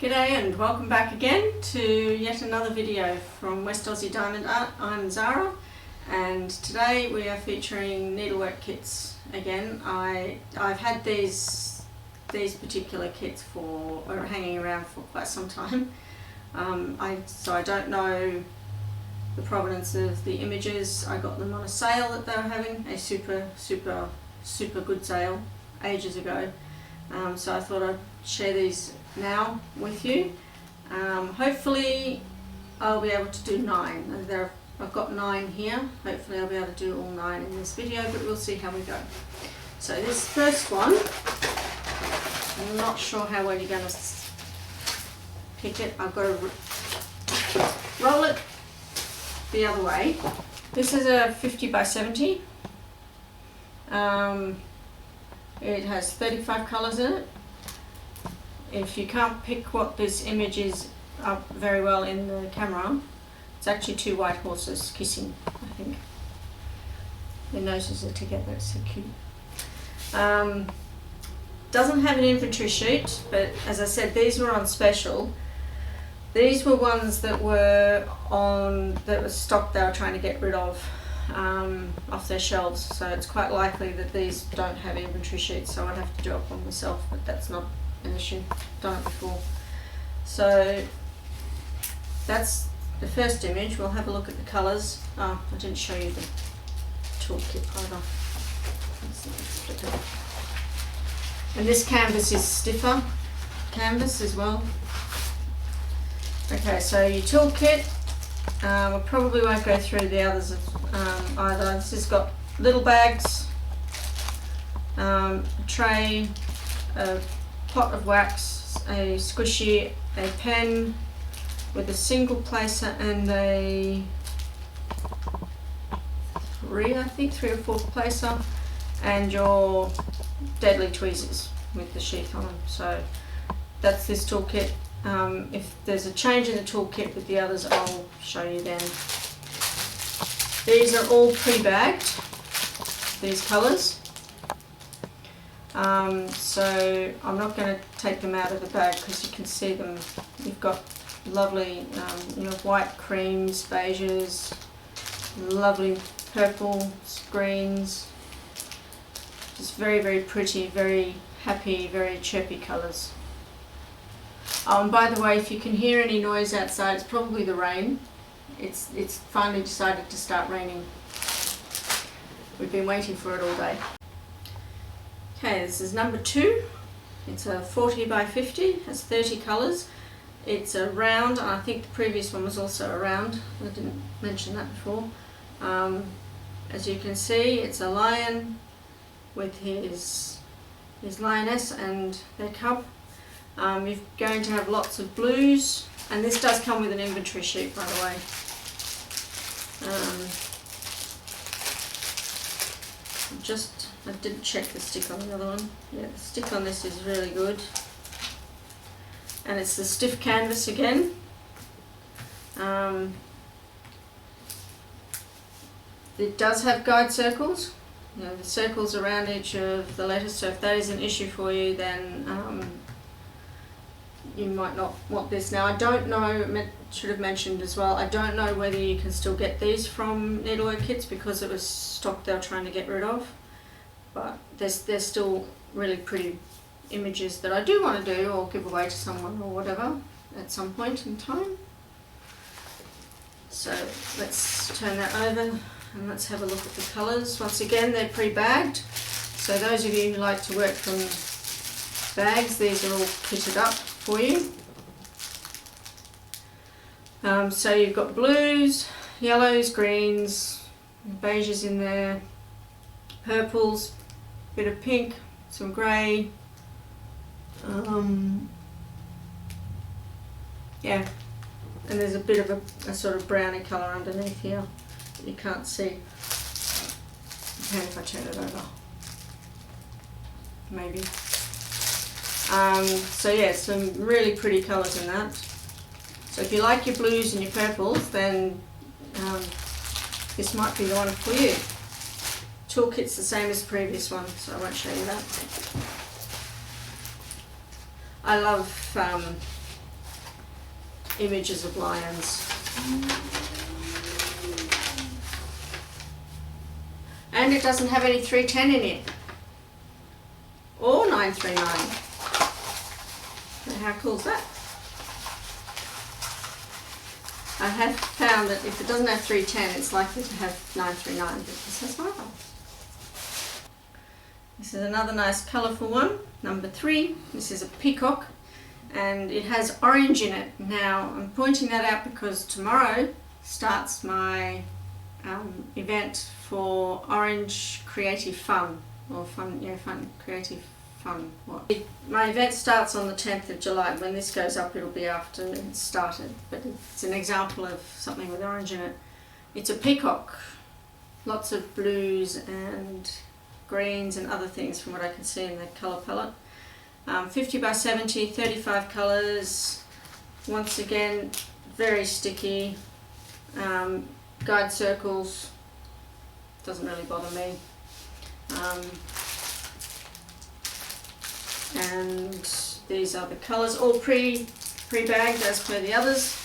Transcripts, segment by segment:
G'day and welcome back again to yet another video from West Aussie Diamond Art. I'm Zara and today we are featuring needlework kits again. I've had these particular kits or hanging around for quite some time. So I don't know the provenance of the images. I got them on a sale that they were having, a super good sale ages ago. So I thought I'd share these now with you. Hopefully I'll be able to do 9. I've got 9 here. Hopefully I'll be able to do all 9 in this video, but we'll see how we go. So this first one, I'm not sure how well you're going to pick it. I've got to roll it the other way. This is a 50 by 70. It has 35 colours in it. If you can't pick what this image is up very well in the camera, it's actually 2 white horses kissing, I think. Their noses are together, it's so cute. Doesn't have an inventory sheet, but as I said, these were on special. These were ones that were stock they were trying to get rid of off their shelves, so it's quite likely that these don't have inventory sheets, so I'd have to do it one myself, but that's not an issue. Done it before. So that's the first image. We'll have a look at the colours. Oh, I didn't show you the toolkit either. And this canvas is stiffer canvas as well. Okay, so your toolkit, we probably won't go through the others either. This has got little bags, a tray, a pot of wax, a squishy, a pen with a single placer and a 3 or 4 placer, and your deadly tweezers with the sheath on them. So that's this toolkit. If there's a change in the toolkit with the others, I'll show you then. These are all pre-bagged, these colours. So I'm not going to take them out of the bag because you can see them. You've got lovely white creams, beiges, lovely purples, greens. Just very pretty, very happy, very chirpy colours. And by the way, if you can hear any noise outside, it's probably the rain. It's finally decided to start raining. We've been waiting for it all day. Okay, this is number 2. It's a 40 by 50, has 30 colours. It's a round, and I think the previous one was also a round. I didn't mention that before. As you can see, it's a lion with his lioness and their cub. You're going to have lots of blues, and this does come with an inventory sheet, by the way. I didn't check the stick on the other one. Yeah, the stick on this is really good. And it's the stiff canvas again. It does have guide circles. The circles around each of the letters, so if that is an issue for you, then you might not want this. Now I don't know, should have mentioned as well, I don't know whether you can still get these from Needlework Kits because it was stock they were trying to get rid of, but there's still really pretty images that I do want to do or give away to someone or whatever at some point in time. So let's turn that over and let's have a look at the colours. Once again, they're pre-bagged, so those of you who like to work from bags, these are all kitted up for you. So you've got blues, yellows, greens, beiges in there, purples, bit of pink, some grey, yeah, and there's a bit of a sort of browny colour underneath here that you can't see. Okay, if I turn it over, maybe. So yeah, some really pretty colours in that. So if you like your blues and your purples, then this might be the one for you. Toolkit's the same as the previous one, so I won't show you that. I love images of lions. And it doesn't have any 310 in it, or 939. So how cool is that? I have found that if it doesn't have 310, it's likely to have 939, but this has neither. This is another nice colourful one, number 3. This is a peacock, and it has orange in it. Now, I'm pointing that out because tomorrow starts my event for Orange Creative Fun, or creative fun. What? My event starts on the 10th of July. When this goes up, it'll be after it's started, but it's an example of something with orange in it. It's a peacock, lots of blues and greens and other things from what I can see in the colour palette. 50 by 70, 35 colours. Once again, very sticky. Guide circles, doesn't really bother me. And these are the colours, all pre-bagged as per the others.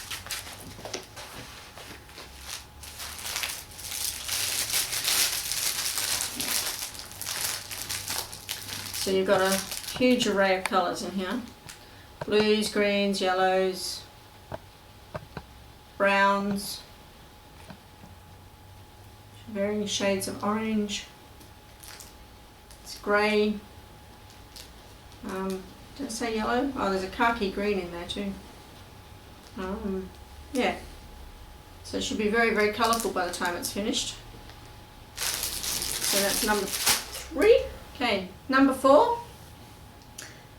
So you've got a huge array of colours in here. Blues, greens, yellows, browns, varying shades of orange. It's grey. Did I say yellow? Oh, there's a khaki green in there too. Yeah. So it should be very, very colourful by the time it's finished. So that's number 3. Okay, number 4.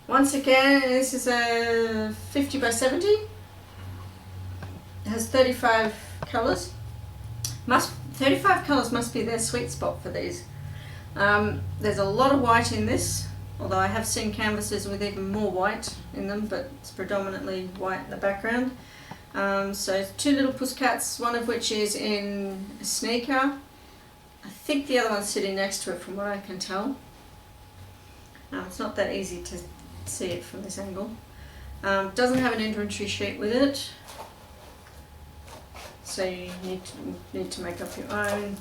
Once again, this is a 50 by 70. It has 35 colours. 35 colours must be their sweet spot for these. There's a lot of white in this, although I have seen canvases with even more white in them, but it's predominantly white in the background. So 2 little pussycats, one of which is in a sneaker. I think the other one's sitting next to it from what I can tell. It's not that easy to see it from this angle. Doesn't have an inventory sheet with it, so you need to make up your own.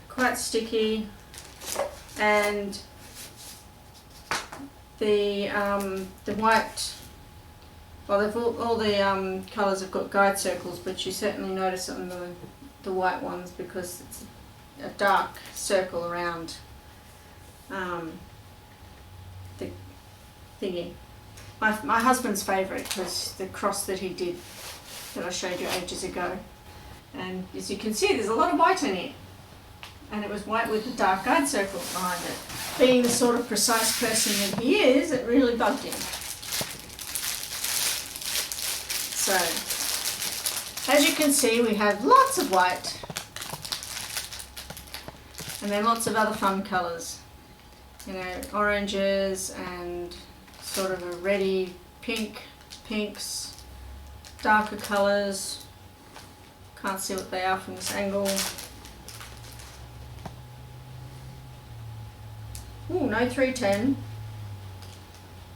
Quite sticky, and the white, well, they've all the colours have got guide circles, but you certainly notice it on the white ones because it's a dark circle around the thingy. My husband's favourite was the cross that he did that I showed you ages ago, and as you can see there's a lot of white in it, and it was white with the dark guide circles behind it. Being the sort of precise person that he is, it really bugged him. So as you can see, we have lots of white and then lots of other fun colours, you know, oranges and sort of a reddy pink, pinks, darker colours. Can't see what they are from this angle. Ooh, no 310,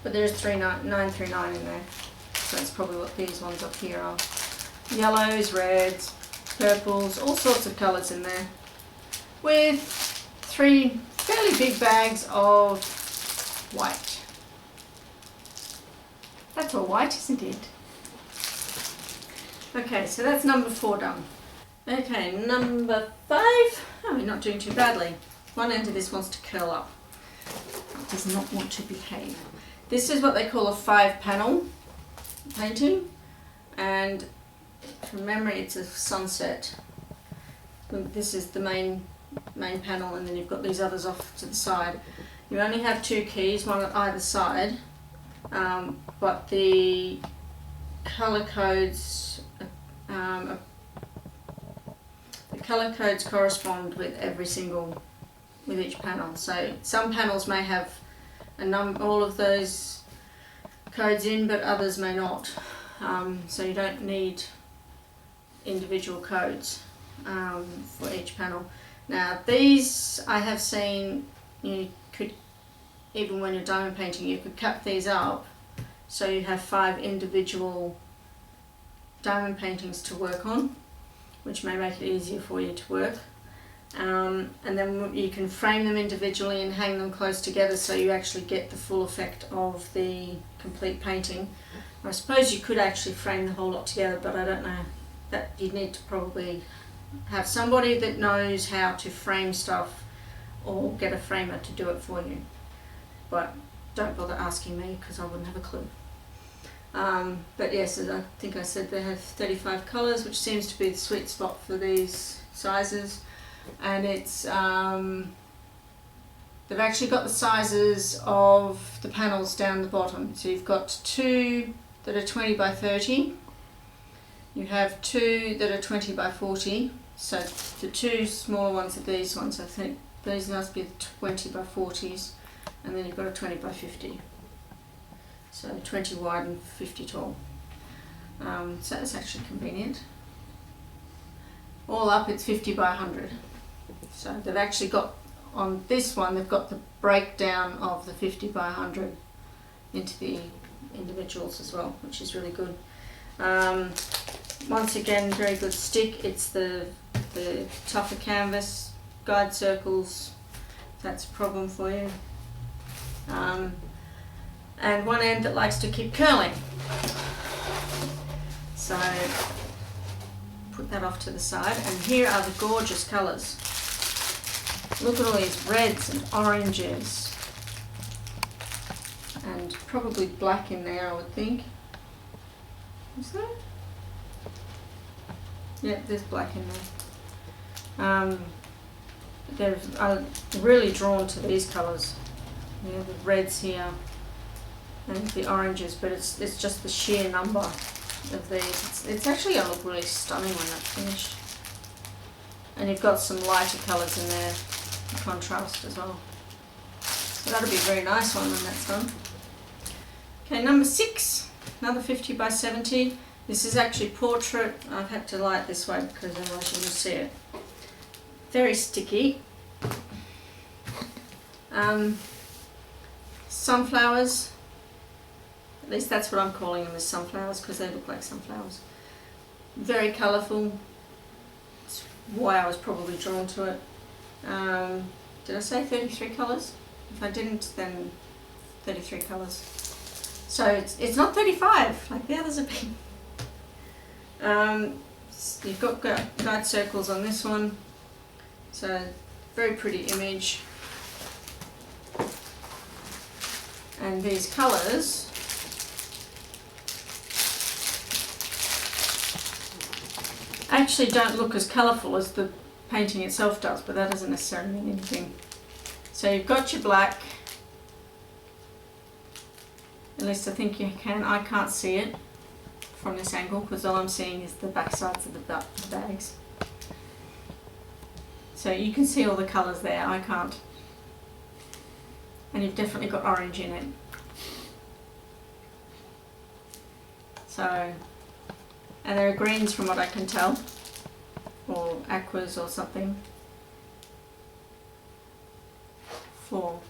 but there's 939 in there, so that's probably what these ones up here are. Yellows, reds, purples, all sorts of colours in there, with 3 fairly big bags of white. That's all white, isn't it? Okay, so that's number 4 done. Okay, number 5. Oh, we're not doing too badly. One end of this wants to curl up. It does not want to behave. This is what they call a 5-panel painting, and from memory it's a sunset. This is the main panel, and then you've got these others off to the side. You only have 2 keys, one at either side, but the colour codes correspond with each panel. So some panels may have all of those codes in, but others may not. So you don't need individual codes for each panel. Now these I have seen, you could, even when you're diamond painting, you could cut these up so you have 5 individual diamond paintings to work on, which may make it easier for you to work. And then you can frame them individually and hang them close together so you actually get the full effect of the complete painting. I suppose you could actually frame the whole lot together, but I don't know. That you'd need to probably have somebody that knows how to frame stuff, or get a framer to do it for you. But don't bother asking me because I wouldn't have a clue. But yes, as I think I said, they have 35 colours, which seems to be the sweet spot for these sizes. And it's they've actually got the sizes of the panels down the bottom. So you've got 2 that are 20 by 30. You have 2 that are 20 by 40. So the 2 smaller ones are these ones. I think these must be the 20 by 40s. And then you've got a 20 by 50. So 20 wide and 50 tall. So that's actually convenient. All up it's 50 by 100. So they've actually got, on this one, they've got the breakdown of the 50 by 100 into the individuals as well, which is really good. Once again, very good stick. It's the tougher canvas, guide circles, if that's a problem for you. And one end that likes to keep curling. So put that off to the side, and here are the gorgeous colours. Look at all these reds and oranges, and probably black in there, I would think. Is there? Yeah, there's black in there. I'm really drawn to these colours. Yeah, the reds here and the oranges, but it's just the sheer number of these. It's actually going to look really stunning when that's finished. And you've got some lighter colours in there, contrast as well. So that'll be a very nice one when that's done. Okay, number 6, another 50 by 70. This is actually portrait. I've had to light this way because otherwise you wouldn't see it. Very sticky. Sunflowers. At least that's what I'm calling them, as sunflowers, because they look like sunflowers. Very colourful. That's why I was probably drawn to it. Did I say 33 colours? If I didn't, then 33 colours. So it's not 35 like the others have been. You've got guide circles on this one. So very pretty image. And these colours actually don't look as colourful as the painting itself does, but that doesn't necessarily mean anything. So you've got your black, at least I think you can. I can't see it from this angle because all I'm seeing is the back sides of the bags. So you can see all the colours there, I can't. And you've definitely got orange in it. So, and there are greens from what I can tell, or aquas or something. 4.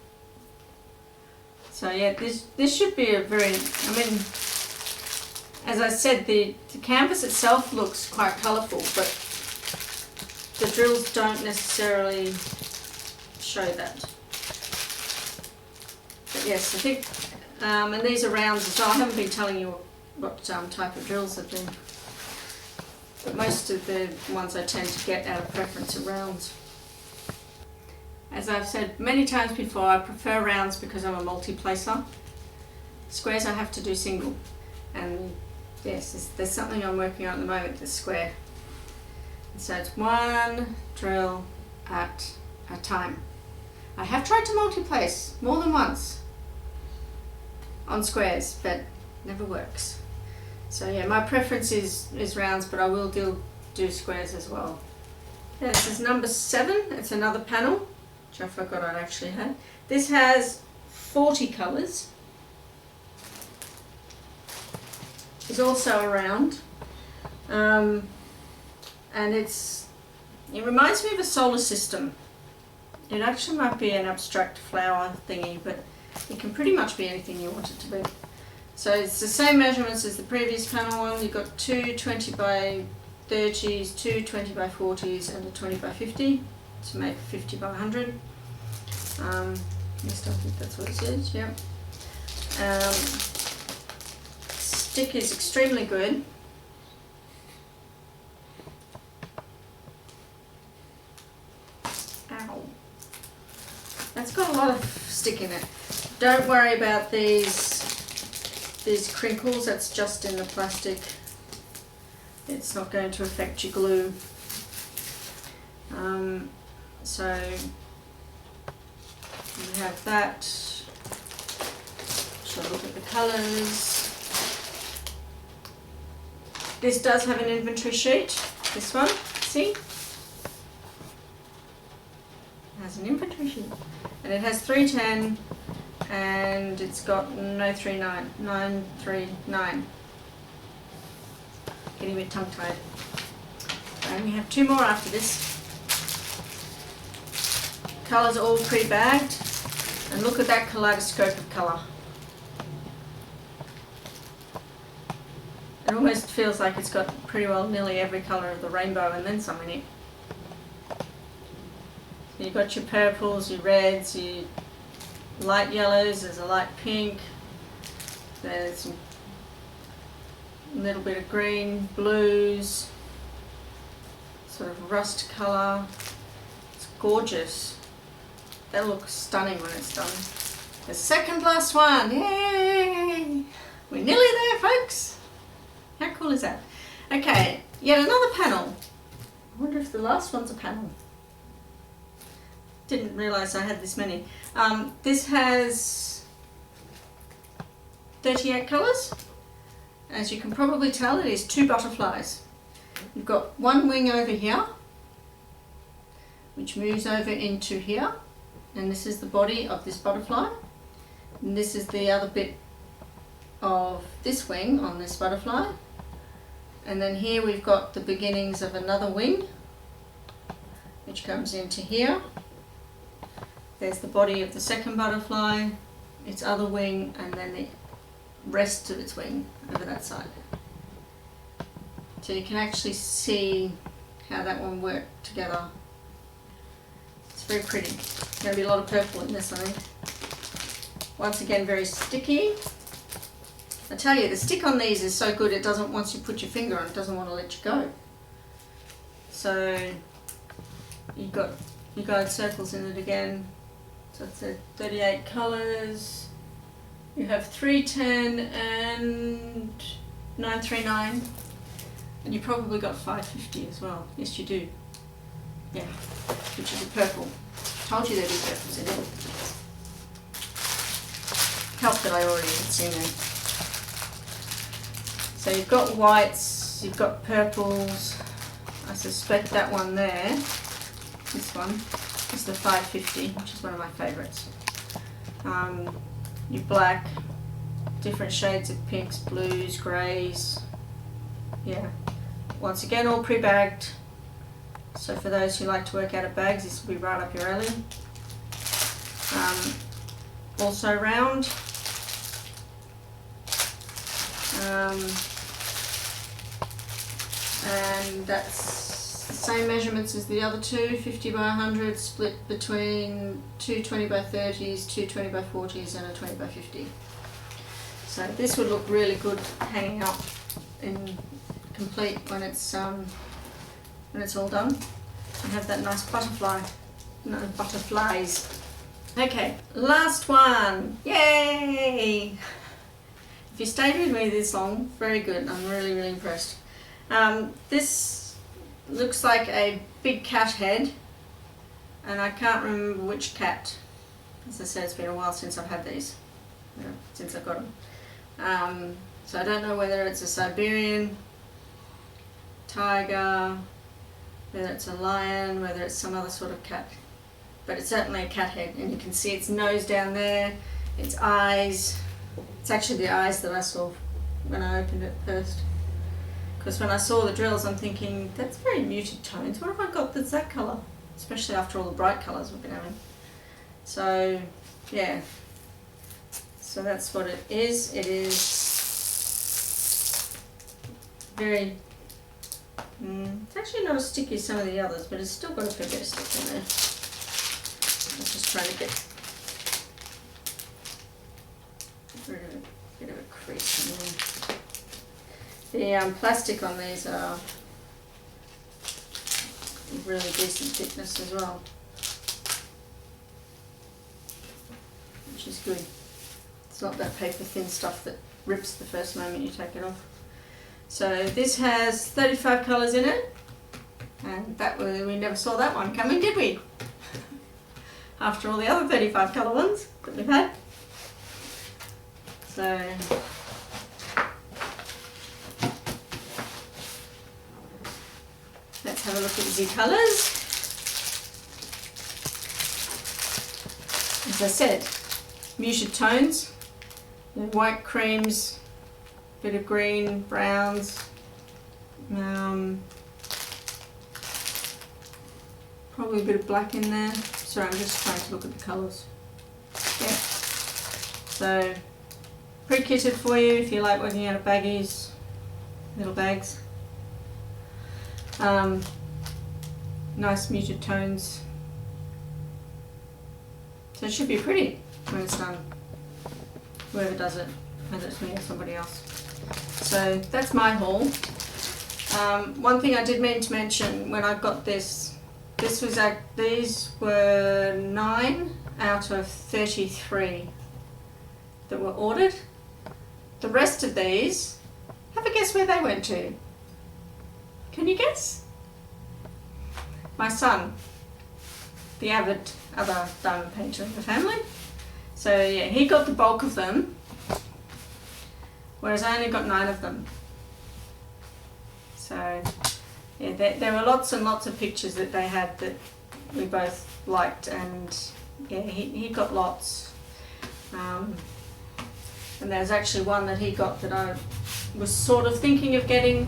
So yeah, this should be a very, I mean, as I said, the canvas itself looks quite colourful, but the drills don't necessarily show that. But yes, I think, and these are rounds as well. I haven't been telling you what type of drills have been, but most of the ones I tend to get out of preference are rounds. As I've said many times before, I prefer rounds because I'm a multi-placer. Squares I have to do single, and yes, there's something I'm working on at the moment, the square. And so it's one drill at a time. I have tried to multi-place more than once on squares, but never works. So yeah, my preference is rounds, but I will do squares as well. Yeah, this is number 7. It's another panel, which I forgot I actually had. This has 40 colours. It's also a round, and it reminds me of a solar system. It actually might be an abstract flower thingy, but it can pretty much be anything you want it to be. So it's the same measurements as the previous panel one. You've got two 20 by 30s, two 20 by 40s and a 20 by 50 to make 50 by 100. Yes, I think that's what it says, yeah. Stick is extremely good. Ow. That's got a lot of stick in it. Don't worry about these crinkles, that's just in the plastic. It's not going to affect your glue. So we have that. So look at the colours. This does have an inventory sheet, this one, see? It has an inventory sheet. And it has 310 and it's got 939. Getting a bit tongue-tied. And we have two more after this. Colours are all pre-bagged. And look at that kaleidoscope of colour. It almost feels like it's got pretty well nearly every colour of the rainbow and then some in it. So you've got your purples, your reds, your light yellows, there's a light pink, there's a little bit of green, blues, sort of rust colour. It's gorgeous. That looks stunning when it's done. The second last one, yay! We're nearly there, folks. How cool is that? Okay, yet another panel. I wonder if the last one's a panel. Didn't realise I had this many. This has 38 colours. As you can probably tell, it is two butterflies. You've got one wing over here, which moves over into here, and this is the body of this butterfly. And this is the other bit of this wing on this butterfly. And then here we've got the beginnings of another wing, which comes into here. There's the body of the second butterfly, its other wing, and then the rest of its wing over that side. So you can actually see how that one worked together. It's very pretty. There's going to be a lot of purple in this, I think. Once again, very sticky. I tell you, the stick on these is so good, it doesn't, once you put your finger on it, doesn't want to let you go. So you've got your guide circles in it again. So it's 38 colours. You have 310 and 939. And you probably got 550 as well. Yes, you do. Yeah, which is a purple. Told you there'd be purples in it. Helped that I already had seen them. So you've got whites, you've got purples. I suspect that one there, this one, is the 550, which is one of my favourites. Your black, different shades of pinks, blues, greys. Yeah. Once again, all pre-bagged. So for those who like to work out of bags, this will be right up your alley. Also round. And that's the same measurements as the other two, 50 by 100, split between two 20 by 30s, two 20 by 40s and a 20 by 50. So this would look really good hanging up in complete when it's all done. And have that nice butterfly, no butterflies. Okay, last one, yay! If you stayed with me this long, very good, I'm really, really impressed. This looks like a big cat head, and I can't remember which cat. As I said, it's been a while since I've had these, since I got them. So I don't know whether it's a Siberian tiger, whether it's a lion, whether it's some other sort of cat. But it's certainly a cat head, and you can see its nose down there, its eyes. It's actually the eyes that I saw when I opened it first. Because when I saw the drills, I'm thinking, that's very muted tones. What have I got that's that colour? Especially after all the bright colours we've been having. So, yeah. So that's what it is. It is very, it's actually not as sticky as some of the others, but it's still got a fair bit of stick in there. I'm just trying to get rid of a bit of a crease in there. The plastic on these are really decent thickness as well, which is good. It's not that paper thin stuff that rips the first moment you take it off. So this has 35 colours in it, and we never saw that one coming, did we? After all the other 35 colour ones that we've had. So let's have a look at the colours. As I said, muted tones, white creams, bit of green, browns, probably a bit of black in there. Sorry, I'm just trying to look at the colours. Yeah. So pre-kitted for you if you like working out of baggies, little bags. Nice muted tones. So it should be pretty when it's done, whoever does it, whether it's me or somebody else. So that's my haul. One thing I did mean to mention when I got these were 9 out of 33 that were ordered. The rest of these, have a guess where they went to? Can you guess? My son, the avid other diamond painter in the family. So yeah, he got the bulk of them, whereas I only got 9 of them. So yeah, there were lots and lots of pictures that they had that we both liked, and yeah, he got lots. And there's actually one that he got that I was sort of thinking of getting,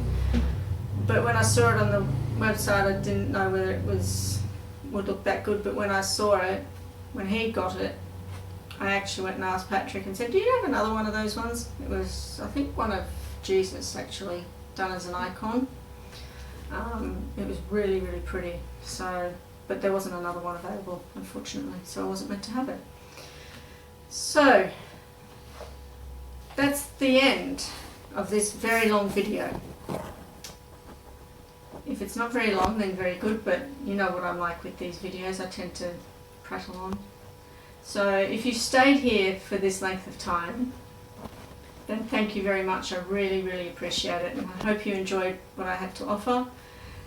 but when I saw it on the website I didn't know whether it would look that good. But when I saw it, when he got it, I actually went and asked Patrick and said, do you have another one of those ones? It was, I think, one of Jesus actually, done as an icon. It was really, really pretty. So, but there wasn't another one available, unfortunately, so I wasn't meant to have it. So that's the end of this very long video. If it's not very long, then very good, but you know what I'm like with these videos, I tend to prattle on. So if you stayed here for this length of time, then thank you very much. I really, really appreciate it, and I hope you enjoyed what I had to offer.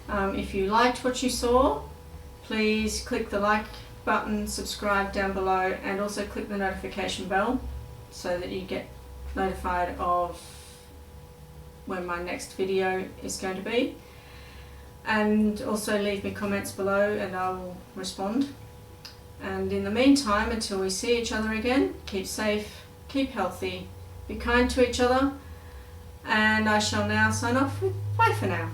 If you liked what you saw, please click the like button, subscribe down below, and also click the notification bell so that you get notified of when my next video is going to be. And also leave me comments below and I will respond. And in the meantime, until we see each other again, keep safe, keep healthy, be kind to each other, and I shall now sign off with bye for now.